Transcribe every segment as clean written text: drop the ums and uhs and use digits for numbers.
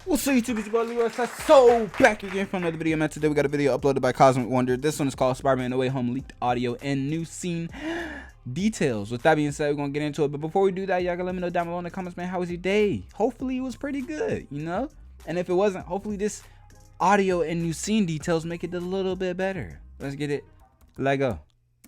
What's up, YouTube? It's your boy Leroy. So back again for another video, man. Today we got a video uploaded by Cosmic Wonder. This one is called SPiderman No Way Home leaked audio and new scene details. With that being said, we're gonna get into it. But before we do that, y'all gotta let me know down below in the comments, man. How was your day? Hopefully it was pretty good, you know. And if it wasn't, hopefully this audio and new scene details make it a little bit better. Let's get it. Let go.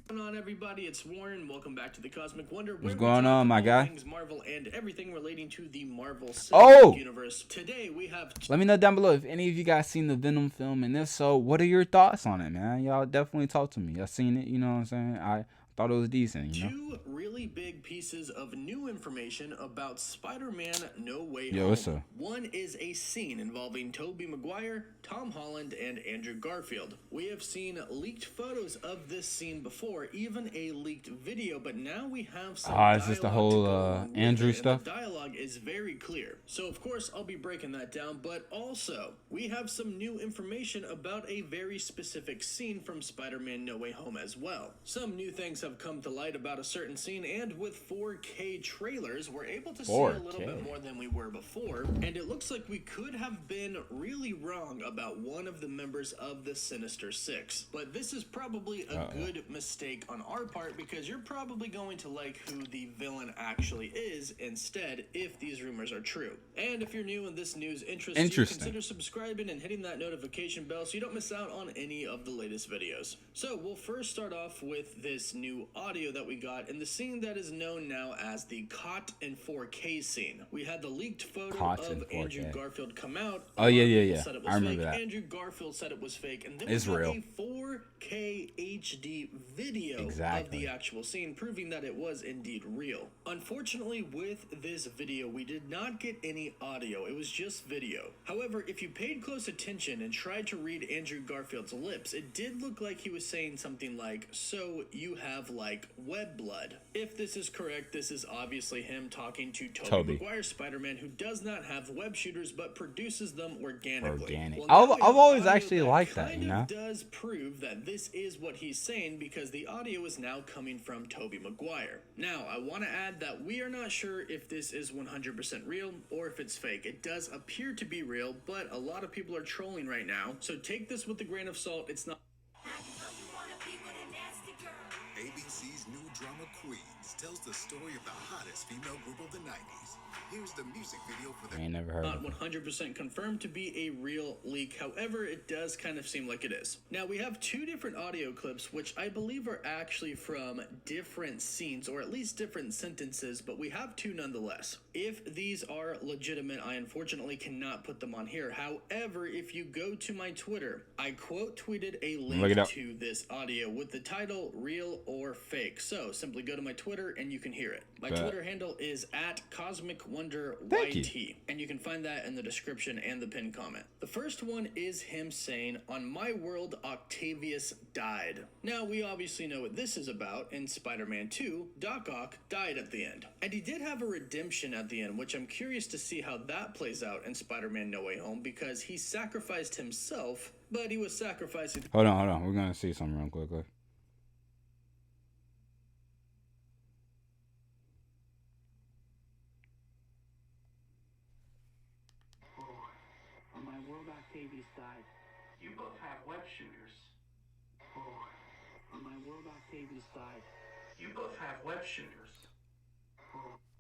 What's going on, everybody? It's Warren. Welcome back to the Cosmic Wonder. What's going on, my guy? Marvel and everything relating to the Marvel Oh! universe. Today we have. Let me know down below if any of you guys seen the Venom film, and if so, what are your thoughts on it, man? Y'all definitely talk to me. Y'all seen it? You know what I'm saying? I thought it was decent. You know? Two really big pieces of new information about Spider-Man No Way Yo, Home. what's up? One is a scene involving Tobey Maguire, Tom Holland, and Andrew Garfield. We have seen leaked photos of this scene before, even a leaked video, but now we have some is this the whole Andrew stuff? The dialogue is very clear. So of course I'll be breaking that down, but also we have some new information about a very specific scene from Spider-Man No Way Home as well. Some new things have come to light about a certain scene, and with 4K trailers we're able to see a little bit more than we were before, and it looks like we could have been really wrong about one of the members of the Sinister Six. But this is probably a good mistake on our part, because you're probably going to like who the villain actually is instead if these rumors are true. And if you're new and this news interests you, consider subscribing and hitting that notification bell so you don't miss out on any of the latest videos. So we'll first start off with this new audio that we got in the scene that is known now as the Caught in 4K scene. We had the leaked photo of Andrew Garfield come out. Oh yeah. I remember that. Andrew Garfield said it was fake, and then it's we real. had a 4K HD video of the actual scene, proving that it was indeed real. Unfortunately, with this video, we did not get any audio. It was just video. However, if you paid close attention and tried to read Andrew Garfield's lips, it did look like he was saying something like, "So you have like web blood." If this is correct, this is obviously him talking to Tobey Maguire Spider-Man, who does not have web shooters but produces them organically. Well, I've always actually liked that, you know? Does prove that this is what he's saying, because the audio is now coming from Tobey Maguire. Now, I want to add that we are not sure if this is 100% real or if it's fake. It does appear to be real, but a lot of people are trolling right now, so take this with a grain of salt. It's not. ABC's new drama Queens tells the story of the hottest female group of the 90s. Here's the music video for the... I ain't never heard of it. Not 100% confirmed to be a real leak. However, it does kind of seem like it is. Now, we have two different audio clips, which I believe are actually from different scenes, or at least different sentences, but we have two nonetheless. If these are legitimate, I unfortunately cannot put them on here. However, if you go to my Twitter, I quote tweeted a link to this audio with the title "Real or Fake." So simply go to my Twitter and you can hear it. My Twitter handle is @CosmicWonderYT, and you can find that in the description and the pinned comment. The first one is him saying, "On my world, Octavius died." Now, we obviously know what this is about. In Spider-Man 2, Doc Ock died at the end. And he did have a redemption at the end, which I'm curious to see how that plays out in Spider-Man No Way Home, because he sacrificed himself, but he was sacrificing... Hold on. We're going to see something real quickly. On my world, Octavius died. You both have web shooters. On my world, Octavius died. You both have web shooters.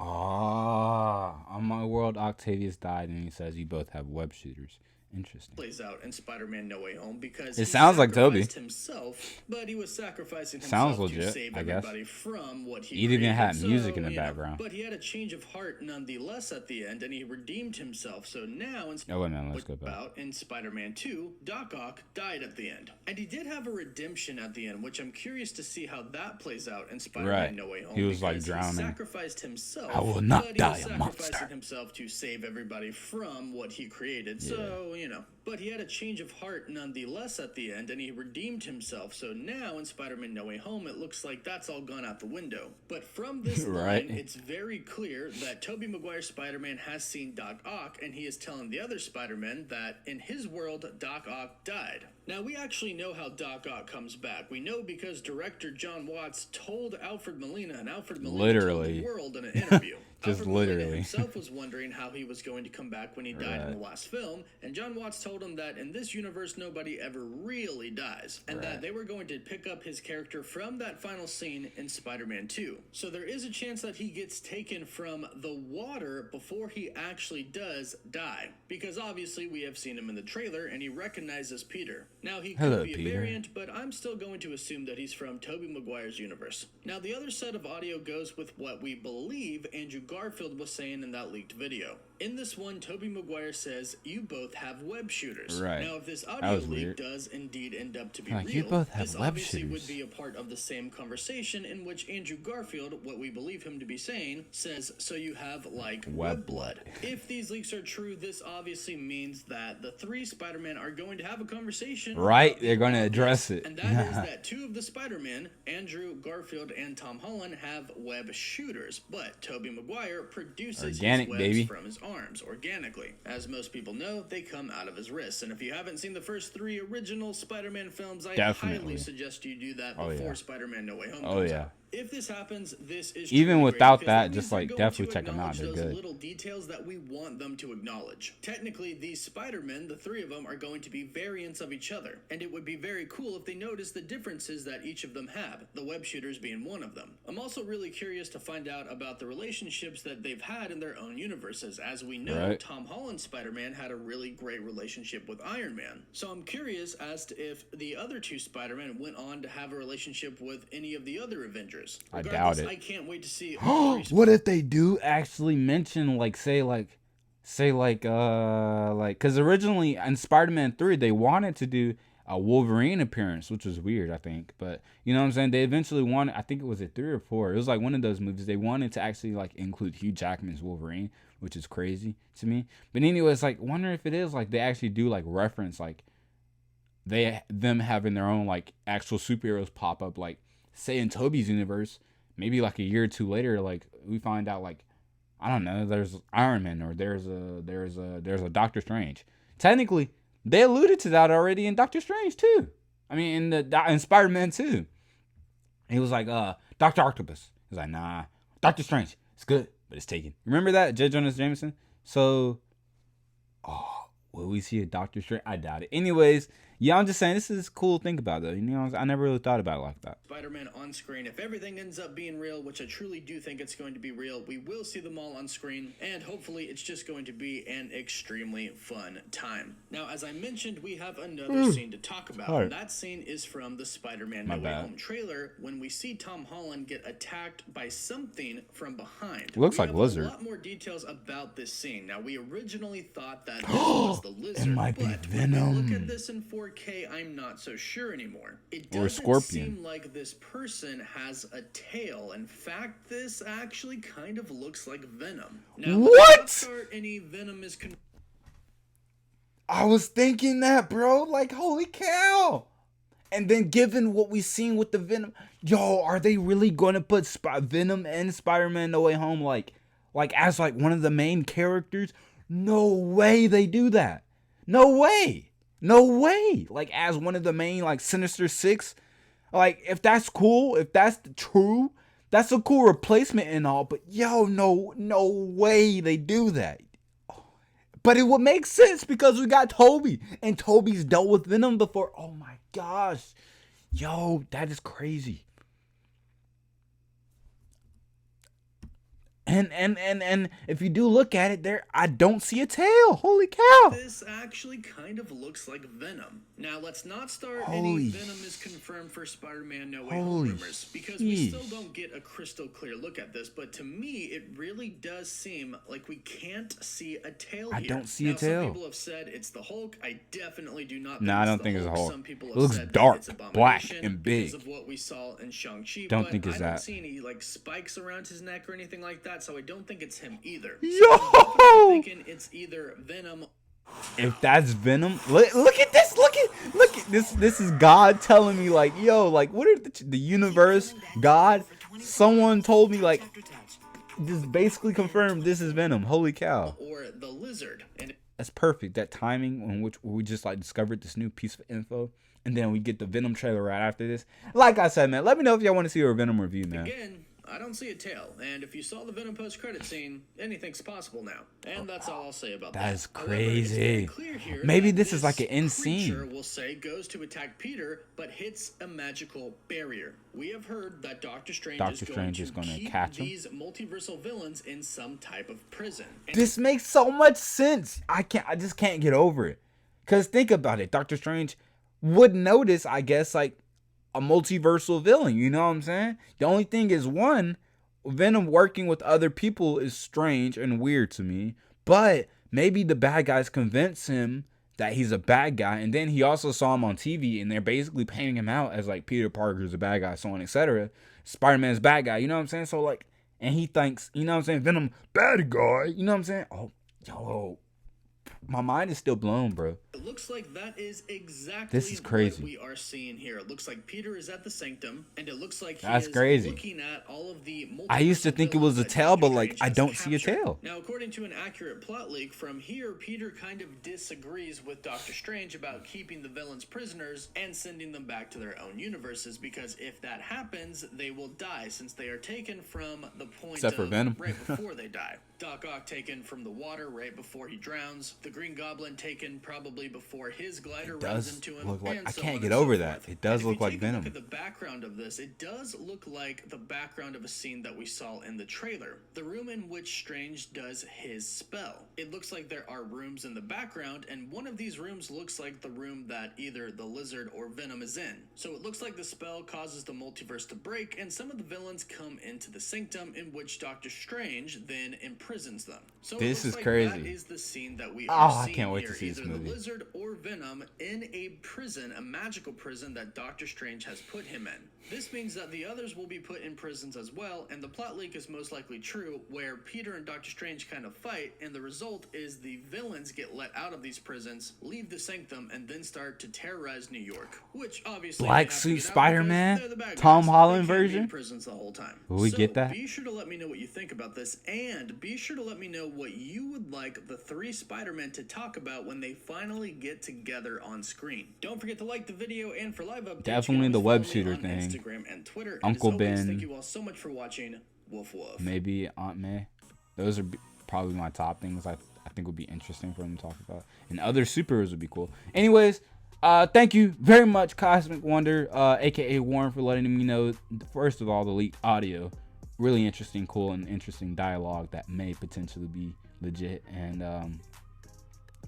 On my world, Octavius died, and he says you both have web shooters. Interesting. Plays out in Spider-Man No Way Home, because it sounds like Tobey himself, but he was sacrificing himself sounds legit, to save everybody from what he even had music in the background. But he had a change of heart nonetheless at the end, and he redeemed himself. So now, let's go back. In Spider-Man 2, Doc Ock died at the end, and he did have a redemption at the end, which I'm curious to see how that plays out in Spider-Man No Way Home. He was like drowning. He sacrificed himself. I will not die a monster. Sacrificing himself to save everybody from what he created. So, you know, but he had a change of heart nonetheless at the end, and he redeemed himself. So now in Spider-Man No Way Home, it looks like that's all gone out the window. But from this line, it's very clear that Tobey Maguire Spider-Man has seen Doc Ock, and he is telling the other Spider-Man that in his world, Doc Ock died. Now, we actually know how Doc Ock comes back. We know because director John Watts told Alfred Molina, and Alfred Molina told the world in an interview. Just Alfred literally. Molina himself was wondering how he was going to come back when he died in the last film, and John Watts told him that in this universe nobody ever really dies, and that they were going to pick up his character from that final scene in Spider-Man 2. So there is a chance that he gets taken from the water before he actually does die, because obviously we have seen him in the trailer and he recognizes Peter. Now he could be a variant, but I'm still going to assume that he's from Tobey Maguire's universe. Now the other set of audio goes with what we believe Andrew Garfield was saying in that leaked video. In this one, Tobey Maguire says, "You both have web shooters." Right. Now, if this audio leak does indeed end up to be real, you both have this web obviously shooters. would be a part of the same conversation in which Andrew Garfield, what we believe him to be saying, says, "So you have, like, web blood." If these leaks are true, this obviously means that the three Spider-Men are going to have a conversation. Right? They're going to address it. And that is that two of the Spider-Men, Andrew Garfield and Tom Holland, have web shooters, but Tobey Maguire produces his webs from his arms organically. As most people know, they come out of his wrists. And if you haven't seen the first three original Spider-Man films, I highly suggest you do that before Spider-Man No Way Home comes out. If this happens, this is even without that, just like definitely check them out. They're good. Little details that we want them to acknowledge. Technically, these Spider-Men, the three of them, are going to be variants of each other, and it would be very cool if they noticed the differences that each of them have, the web shooters being one of them. I'm also really curious to find out about the relationships that they've had in their own universes. As we know, Tom Holland's Spider-Man had a really great relationship with Iron Man. So I'm curious as to if the other two Spider-Men went on to have a relationship with any of the other Avengers. I doubt it. I can't wait to see. What if they do actually mention, like, because originally in Spider-Man 3 they wanted to do a Wolverine appearance, which was weird, I think. But you know what I'm saying? They eventually wanted, I think it was at 3 or 4. It was like one of those movies. They wanted to actually like include Hugh Jackman's Wolverine, which is crazy to me. But anyway, it's like, wonder if it is like they actually do like reference like them having their own like actual superheroes pop up, like say in Tobey's universe, maybe like a year or two later, like we find out like, I don't know, there's Iron Man or there's a Doctor Strange. Technically, they alluded to that already in Doctor Strange too. I mean, in Spider-Man 2. He was like, Dr. Octopus. He's like, nah, Doctor Strange, it's good, but it's taken. Remember that, J. Jonah Jameson? So, will we see a Doctor Strange? I doubt it. Anyways, yeah, I'm just saying this is cool to think about though. You know, I never really thought about it like that. Spider-Man on screen. If everything ends up being real, which I truly do think it's going to be real, we will see them all on screen, and hopefully it's just going to be an extremely fun time. Now, as I mentioned, we have another scene to talk about. And that scene is from the Spider-Man No Way Home trailer when we see Tom Holland get attacked by something from behind. Looks like Lizard. A lot more details about this scene. Now, we originally thought that this was the Lizard, it might be Venom. When we look at this in 4K, I'm not so sure anymore. It doesn't seem like this person has a tail. In fact, this actually kind of looks like Venom. Now, what? Any Venom is I was thinking that, bro. Like, holy cow. And then given what we've seen with the Venom, yo, are they really going to put Venom and Spider-Man No Way Home like as like one of the main characters? No way they do that. No way. No way. Like as one of the main like Sinister Six. Like if that's cool, if that's true, that's a cool replacement and all. But yo, no way they do that. But it would make sense because we got Tobey. And Tobey's dealt with Venom before. Oh my gosh. Yo, that is crazy. And if you do look at it there, I don't see a tail. Holy cow. This actually kind of looks like Venom. Now, let's not start any Venom is confirmed for Spider-Man No Way Home rumors, because we still don't get a crystal clear look at this, but to me, it really does seem like we can't see a tail here. I don't see a tail. Some people have said it's the Hulk. I definitely do not think I don't think it's the Hulk. Some people have it looks said dark, it's black, and big. Because of what we saw in Shang-Chi, don't think it's that. I don't see any like spikes around his neck or anything like that, so I don't think it's him either. Yo! I'm thinking it's either Venom. If that's Venom, look at this. Look at this. This is God telling me like, yo, like what are the universe? God, someone told me like, just basically confirmed this is Venom. Holy cow! Or the Lizard. And that's perfect. That timing in which we just like discovered this new piece of info, and then we get the Venom trailer right after this. Like I said, man, let me know if y'all want to see a Venom review, man. Again, I don't see a tail, and if you saw the Venom post-credit scene, anything's possible now. And that's all I'll say about that. That's However, it's very crazy. clear here Maybe that this is like an end creature, scene. we'll say, goes to attack Peter, but hits a magical barrier. We have heard that Doctor Strange is going to keep catch him. these multiversal villains in some type of prison. And This makes so much sense. I just can't get over it. Cause think about it, Doctor Strange would notice, I guess, like a multiversal villain. You know what I'm saying? The only thing is, one, Venom working with other people is strange and weird to me. But maybe the bad guys convince him that he's a bad guy, and then he also saw him on TV, and they're basically painting him out as like Peter Parker's a bad guy, so on, etc. Spider-Man's bad guy. You know what I'm saying? So like, and he thinks, you know what I'm saying, Venom bad guy. You know what I'm saying? Oh, yo. My mind is still blown, bro. it looks like that is exactly crazy. what we are seeing here. It looks like Peter is at the Sanctum, and it looks like he That's is crazy. looking at all of the I used to think it was a multiversal tail, but villains like that I Doctor don't Strange see a has tail. captured. Now, according to an accurate plot leak from here, Peter kind of disagrees with Doctor Strange about keeping the villains prisoners and sending them back to their own universes, because if that happens, they will die, since they are taken from the point Except for Venom. right before they die. Doc Ock taken from the water right before he drowns. The Green Goblin taken probably before his glider runs into him. Look like, and I so can't on get and so over forth. that. It does And if look you like take a Venom. look at the background of this, it does look like the background of a scene that we saw in the trailer. The room in which Strange does his spell. It looks like there are rooms in the background, and one of these rooms looks like the room that either the Lizard or Venom is in. So it looks like the spell causes the multiverse to break, and some of the villains come into the Sanctum, in which Doctor Strange then imprisons them. So it This looks is like crazy. That is the scene that we Oh, are I seeing can't wait here. to see this Either movie. the Lizard or Venom in a prison, a magical prison that Doctor Strange has put him in. This means that the others will be put in prisons as well, and the plot leak is most likely true, where Peter and Doctor Strange kind of fight, and the result is the villains get let out of these prisons, leave the Sanctum, and then start to terrorize New York. Which obviously Black they have to suit get out Spider-Man? because they're the bad Tom guys. Holland They can't be version? in prisons the whole time. Will we get that? Be sure to let me know what you think about this, and be sure to let me know what you would like the three Spider-Men to talk about when they finally get together on screen. Don't forget to like the video, and for live updates, Definitely you the can web always follow me shooter on thing. Instagram and Twitter. Uncle and as always, Ben. thank you all so much for watching. Woof woof. Maybe Aunt May. Those are probably my top things I think would be interesting for them to talk about. And other superheroes would be cool. Anyways, thank you very much, Cosmic Wonder, aka Warren, for letting me know, first of all, the leaked audio. Really interesting, cool, and interesting dialogue that may potentially be legit. And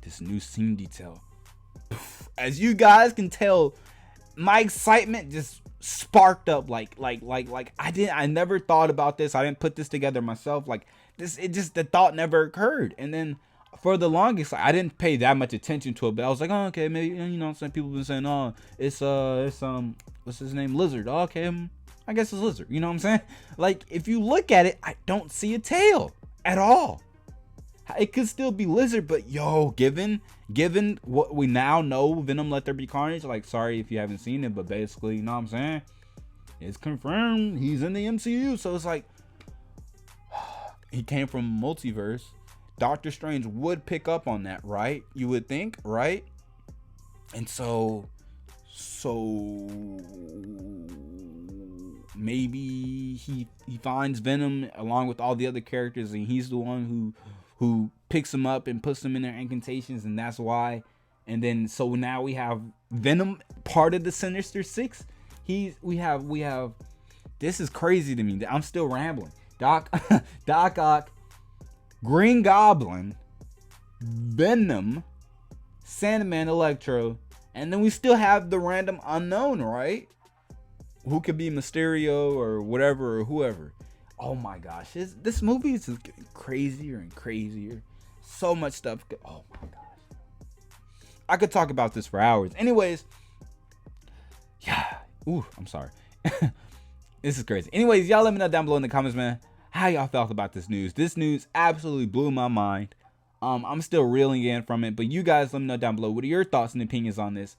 this new scene detail. As you guys can tell, my excitement just sparked up like I never thought about this. I didn't put this together myself. Like this, the thought never occurred. And then for the longest, I didn't pay that much attention to it, but I was like, oh, okay, maybe, you know, some people have been saying, oh, it's what's his name, Lizard. Oh, okay, I guess it's Lizard. You know what I'm saying? Like, if you look at it, I don't see a tail at all. It could still be Lizard, but yo, given what we now know, Venom Let There Be Carnage, like, sorry if you haven't seen it, but basically, you know what I'm saying? It's confirmed he's in the MCU, so it's like, he came from multiverse. Doctor Strange would pick up on that, right? You would think, right? And so maybe he finds Venom along with all the other characters, and he's the one who picks him up and puts them in their incantations, and that's why. And then so now we have Venom, part of the Sinister Six. We have this is crazy to me. I'm still rambling. Doc Ock, Green Goblin, Venom, Sandman, Electro, and then we still have the random unknown, right? Who could be Mysterio or whatever or whoever. Oh my gosh, this movie is just getting crazier and crazier. So much stuff. Oh my gosh. I could talk about this for hours. Anyways, yeah. Ooh, I'm sorry. This is crazy. Anyways, y'all let me know down below in the comments, man, how y'all felt about this news. This news absolutely blew my mind. I'm still reeling in from it, but you guys let me know down below. What are your thoughts and opinions on this?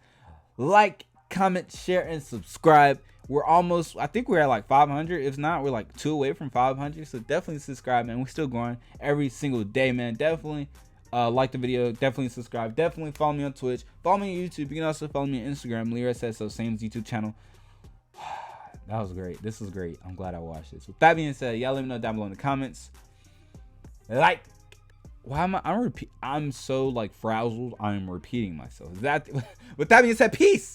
Like, comment, share, and subscribe. We're almost, I think we're at like 500. If not, we're like 2 away from 500. So definitely subscribe, man. We're still growing every single day, man. Definitely like the video. Definitely subscribe. Definitely follow me on Twitch. Follow me on YouTube. You can also follow me on Instagram. Lyra says so. Same as YouTube channel. That was great. This was great. I'm glad I watched this. With that being said, y'all let me know down below in the comments. Like, why am I'm so like frazzled. I'm repeating myself. With that being said, peace.